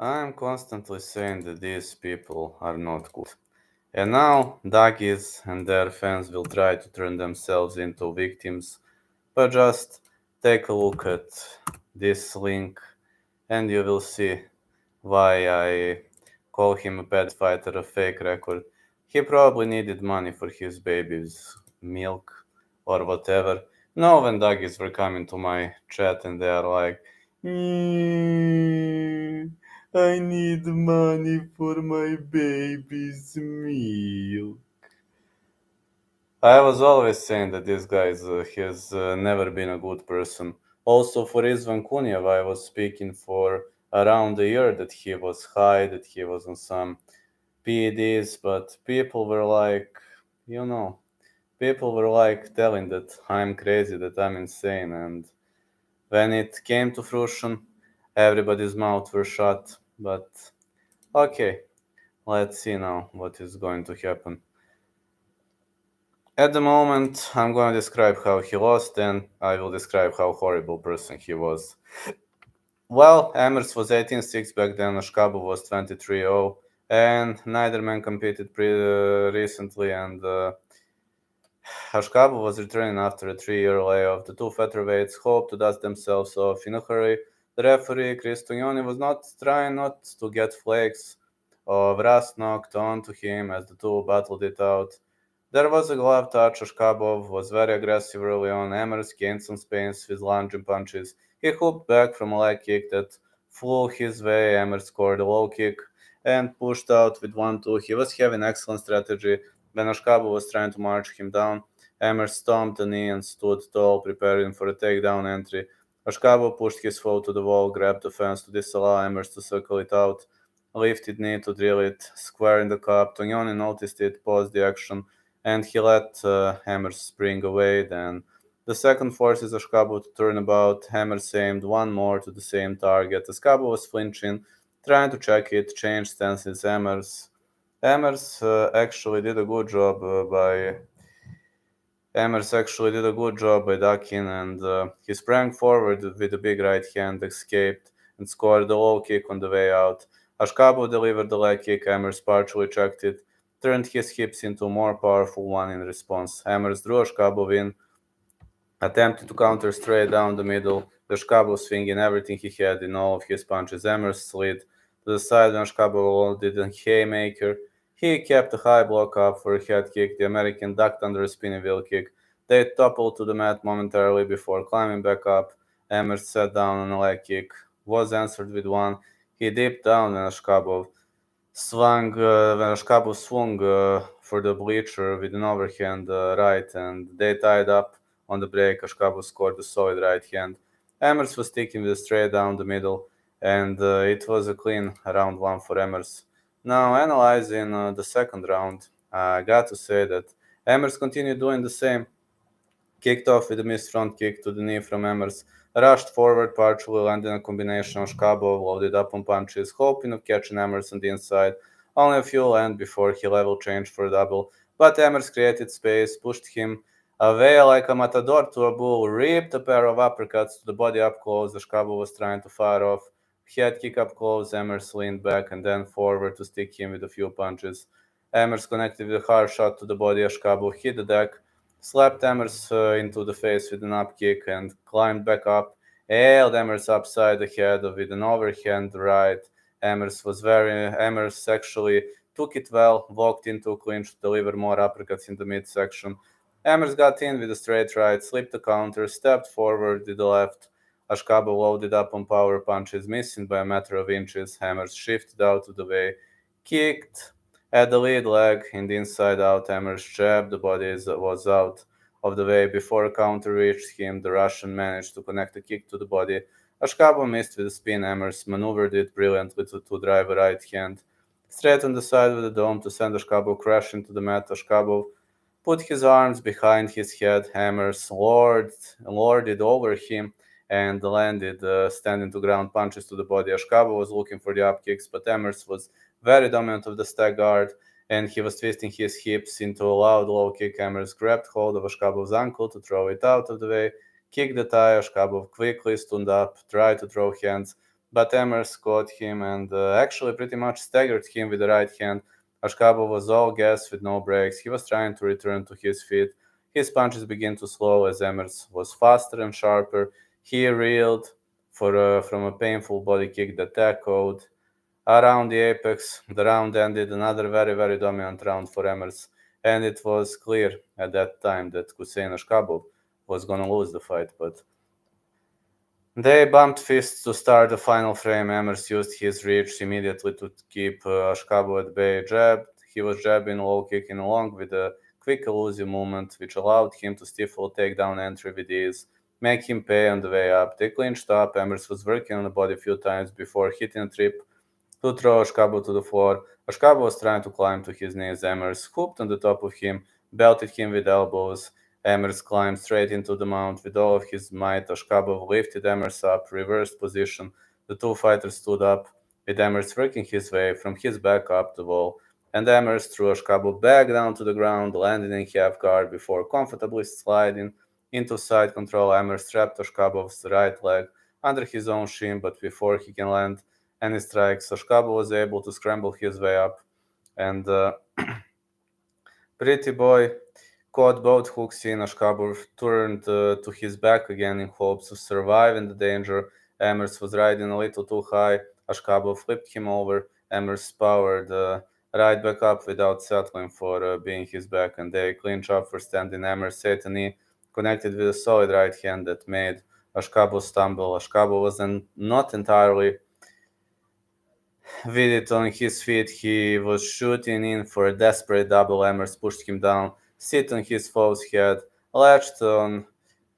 I'm constantly saying that these people are not good. And now doggies and their fans will try to turn themselves into victims. But just take a look at this link and you will see why I call him a bad fighter, a fake record. He probably needed money for his baby's milk or whatever. No, when doggies were coming to my chat and they are like, "Mm, I need money for my baby's milk." I was always saying that this guy has never been a good person. Also, for Izvan Kunyev, I was speaking for around a year that he was high, that he was on some PEDs, but people were like, you know, people were like telling that I'm crazy, that I'm insane, and when it came to fruition, everybody's mouth were shut. But okay, let's see now what is going to happen. At the moment, I'm going to describe how he lost, and I will describe how horrible person he was. Well, Emmers was 18-6 back then, Ashkabov was 23-0, and neither man competed recently, and Ashkabov was returning after a 3-year layoff. The two featherweights hoped to dust themselves off in a hurry. The referee, Chris Tognoni, was not trying not to get flakes of rust knocked onto him as the two battled it out. There was a glove touch. Ashkabov was very aggressive early on. Emmers gained some space with lunging punches. He hooked back from a leg kick that flew his way. Emmers scored a low kick and pushed out with 1-2. He was having excellent strategy. When Ashkabov was trying to march him down, Emmers stomped the knee and stood tall, preparing for a takedown entry. Ashkabov pushed his foe to the wall, grabbed the fence to disallow Emmers to circle it out, lifted knee to drill it square in the cup. Tognoni noticed it, paused the action, and he let Hammer spring away. Then the second forces Ashkabov to turn about. Hammer aimed one more to the same target. Ashkabov was flinching, trying to check it, change stances. Hammers actually did a good job by Emmers actually did a good job by ducking, and he sprang forward with a big right hand, escaped, and scored a low kick on the way out. Ashkabov delivered the leg kick. Emmers partially checked it, turned his hips into a more powerful one in response. Emmers drew Ashkabov in, attempted to counter straight down the middle. Ashkabov swinging everything he had in all of his punches. Emmers slid to the side when Ashkabov did a haymaker. He kept a high block up for a head kick. The American ducked under a spinning wheel kick. They toppled to the mat momentarily before climbing back up. Emmers sat down on a leg kick, was answered with one. He dipped down and Ashkabov swung for the bleacher with an overhand right, and they tied up on the break. Ashkabov scored a solid right hand. Emmers was sticking with a straight down the middle, and it was a clean round one for Emmers. Now, analyzing the second round, I got to say that Emmers continued doing the same. Kicked off with a missed front kick to the knee from Emmers, rushed forward, partially landing a combination of Shkabov, loaded up on punches, hoping of catching Emmers on the inside. Only a few land before he level changed for a double, but Emmers created space, pushed him away like a matador to a bull, ripped a pair of uppercuts to the body up close. The Shkabov was trying to fire off. Head kick up close, Emmers leaned back and then forward to stick him with a few punches. Emmers connected with a hard shot to the body. Ashkabov hit the deck, slapped Emmers into the face with an up kick, and climbed back up. Held Emmers upside the head with an overhand right. Emmers actually took it well, walked into a clinch to deliver more uppercuts in the midsection. Emmers got in with a straight right, slipped the counter, stepped forward with the left. Ashkabov loaded up on power punches, missing by a matter of inches. Emmers shifted out of the way, kicked at the lead leg in the inside out. Emmers jab, the body was out of the way before a counter reached him. The Russian managed to connect a kick to the body. Ashkabov missed with a spin. Emmers maneuvered it brilliantly to drive a right hand straight on the side of the dome to send Ashkabov crashing to the mat. Ashkabov put his arms behind his head. Hammers lorded over him and landed standing to ground punches to the body. Ashkabov was looking for the up kicks, but Hammers was very dominant of the stag guard, and he was twisting his hips into a loud low kick. Hammers grabbed hold of Ashkabov's ankle to throw it out of the way, kicked the thigh. Ashkabov quickly stood up, tried to throw hands, but Emmers caught him and actually pretty much staggered him with the right hand. Ashkabov was all gas with no brakes. He was trying to return to his feet. His punches began to slow as Emmers was faster and sharper. He reeled from a painful body kick that echoed around the apex. The round ended, another very, very dominant round for Emmers, and it was clear at that time that Khusein Askhabov was going to lose the fight, but they bumped fists to start the final frame. Emmers used his reach immediately to keep Ashkabov at bay. He was jabbing, low kicking along with a quick elusive movement, which allowed him to stifle a takedown entry with ease, make him pay on the way up. They clinched up. Emmers was working on the body a few times before hitting a trip to throw Ashkabov to the floor. Ashkabov was trying to climb to his knees. Emmers scooped on the top of him, belted him with elbows. Emmers climbed straight into the mount with all of his might. Ashkabov lifted Emmers up, reversed position. The two fighters stood up, with Emmers working his way from his back up the wall, and Emmers threw Ashkabov back down to the ground, landing in half guard before comfortably sliding into side control. Emmers trapped Ashkabov's right leg under his own shin, but before he can land any strikes, Ashkabov was able to scramble his way up, and Pretty Boy caught both hooks in. Ashkabov turned to his back again in hopes of surviving the danger. Emmers was riding a little too high. Ashkabov flipped him over. Emmers powered right back up without settling for being his back, and they clinch up for standing. Emmers hit a knee connected with a solid right hand that made Ashkabov stumble. Ashkabov was not entirely with it on his feet. He was shooting in for a desperate double. Emmers pushed him down, sit on his foe's head, latched on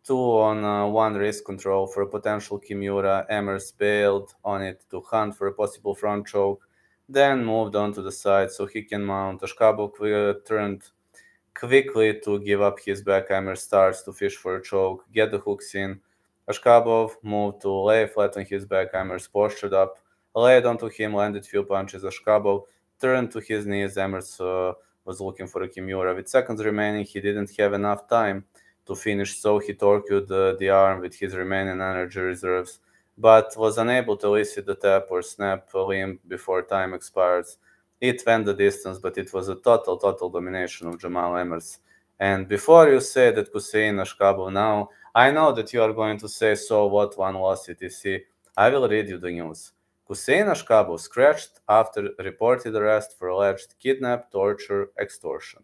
two on one wrist control for a potential Kimura. Emmers bailed on it to hunt for a possible front choke, then moved on to the side so he can mount. Ashkabov turned quickly to give up his back. Emmers starts to fish for a choke, get the hooks in. Ashkabov moved to lay flat on his back. Emmers postured up, laid onto him, landed few punches. Ashkabov turned to his knees. Emmers was looking for a Kimura. With seconds remaining, he didn't have enough time to finish, so he torqued the arm with his remaining energy reserves, but was unable to elicit the tap or snap a limb before time expires. It went the distance, but it was a total domination of Jamal Emmers. And before you say that Khusein Askhabov now, I know that you are going to say, so what, one loss, etc. I will read you the news. Khusein Askhabov scratched after reported arrest for alleged kidnap, torture, extortion.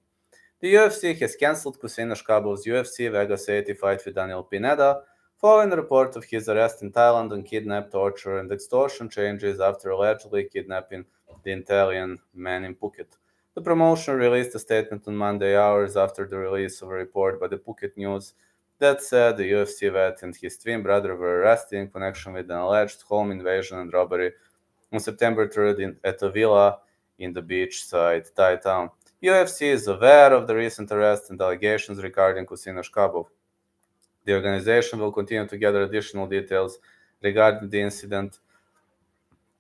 The UFC has cancelled Khusein Askhabov's UFC Vegas 80 fight with Daniel Pineda following a report of his arrest in Thailand on kidnap, torture, and extortion charges after allegedly kidnapping the Italian man in Phuket. The promotion released a statement on Monday, hours after the release of a report by the Phuket News that said the UFC vet and his twin brother were arrested in connection with an alleged home invasion and robbery on September 3rd at a villa in the beachside Thai town. UFC is aware of the recent arrests and allegations regarding Khusein Askhabov. The organization will continue to gather additional details regarding the incident.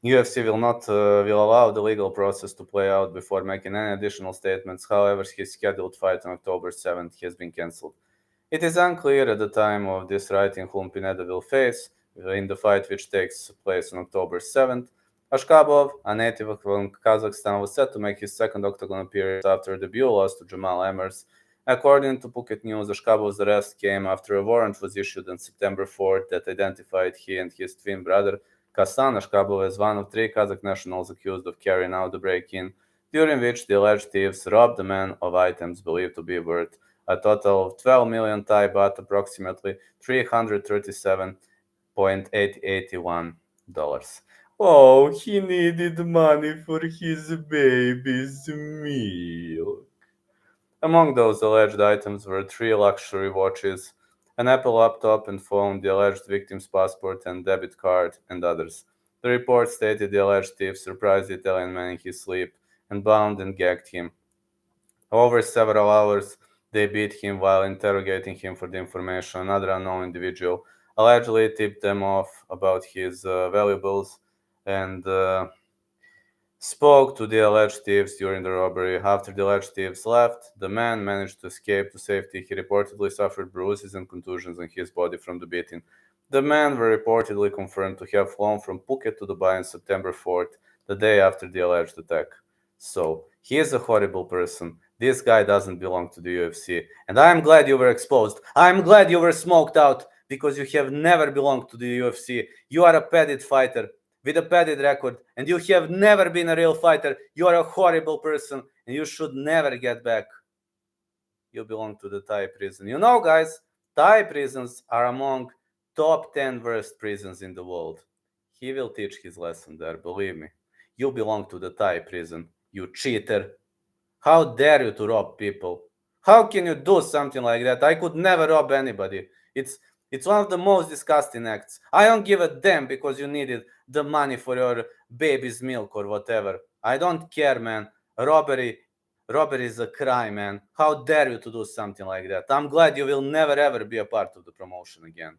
UFC will allow the legal process to play out before making any additional statements. However, his scheduled fight on October 7th has been cancelled. It is unclear at the time of this writing whom Pineda will face in the fight which takes place on October 7th. Ashkabov, a native from Kazakhstan, was set to make his second octagon appearance after a debut loss to Jamal Emmers. According to Phuket News, Ashkabov's arrest came after a warrant was issued on September 4th that identified he and his twin brother Khusein Askhabov as one of three Kazakh nationals accused of carrying out the break-in, during which the alleged thieves robbed the man of items believed to be worth a total of 12 million Thai baht, approximately $337.881. Oh, he needed money for his baby's meal. Among those alleged items were three luxury watches, an Apple laptop and phone, the alleged victim's passport and debit card, and others. The report stated the alleged thief surprised the Italian man in his sleep and bound and gagged him. Over several hours, they beat him while interrogating him for the information. Another unknown individual allegedly tipped them off about his valuables and spoke to the alleged thieves during the robbery. After the alleged thieves left, the man managed to escape to safety. He reportedly suffered bruises and contusions on his body from the beating. The men were reportedly confirmed to have flown from Phuket to Dubai on September 4th, the day after the alleged attack. So, he is a horrible person. This guy doesn't belong to the UFC. And I'm glad you were exposed. I'm glad you were smoked out because you have never belonged to the UFC. You are a padded fighter with a padded record, and you have never been a real fighter. You are a horrible person, and you should never get back. You belong to the Thai prison. You know, guys, Thai prisons are among top 10 worst prisons in the world. He will teach his lesson there, believe me. You belong to the Thai prison, you cheater. How dare you to rob people? How can you do something like that? I could never rob anybody. It's one of the most disgusting acts. I don't give a damn because you needed the money for your baby's milk or whatever. I don't care, man. Robbery is a crime, man. How dare you to do something like that? I'm glad you will never ever be a part of the promotion again.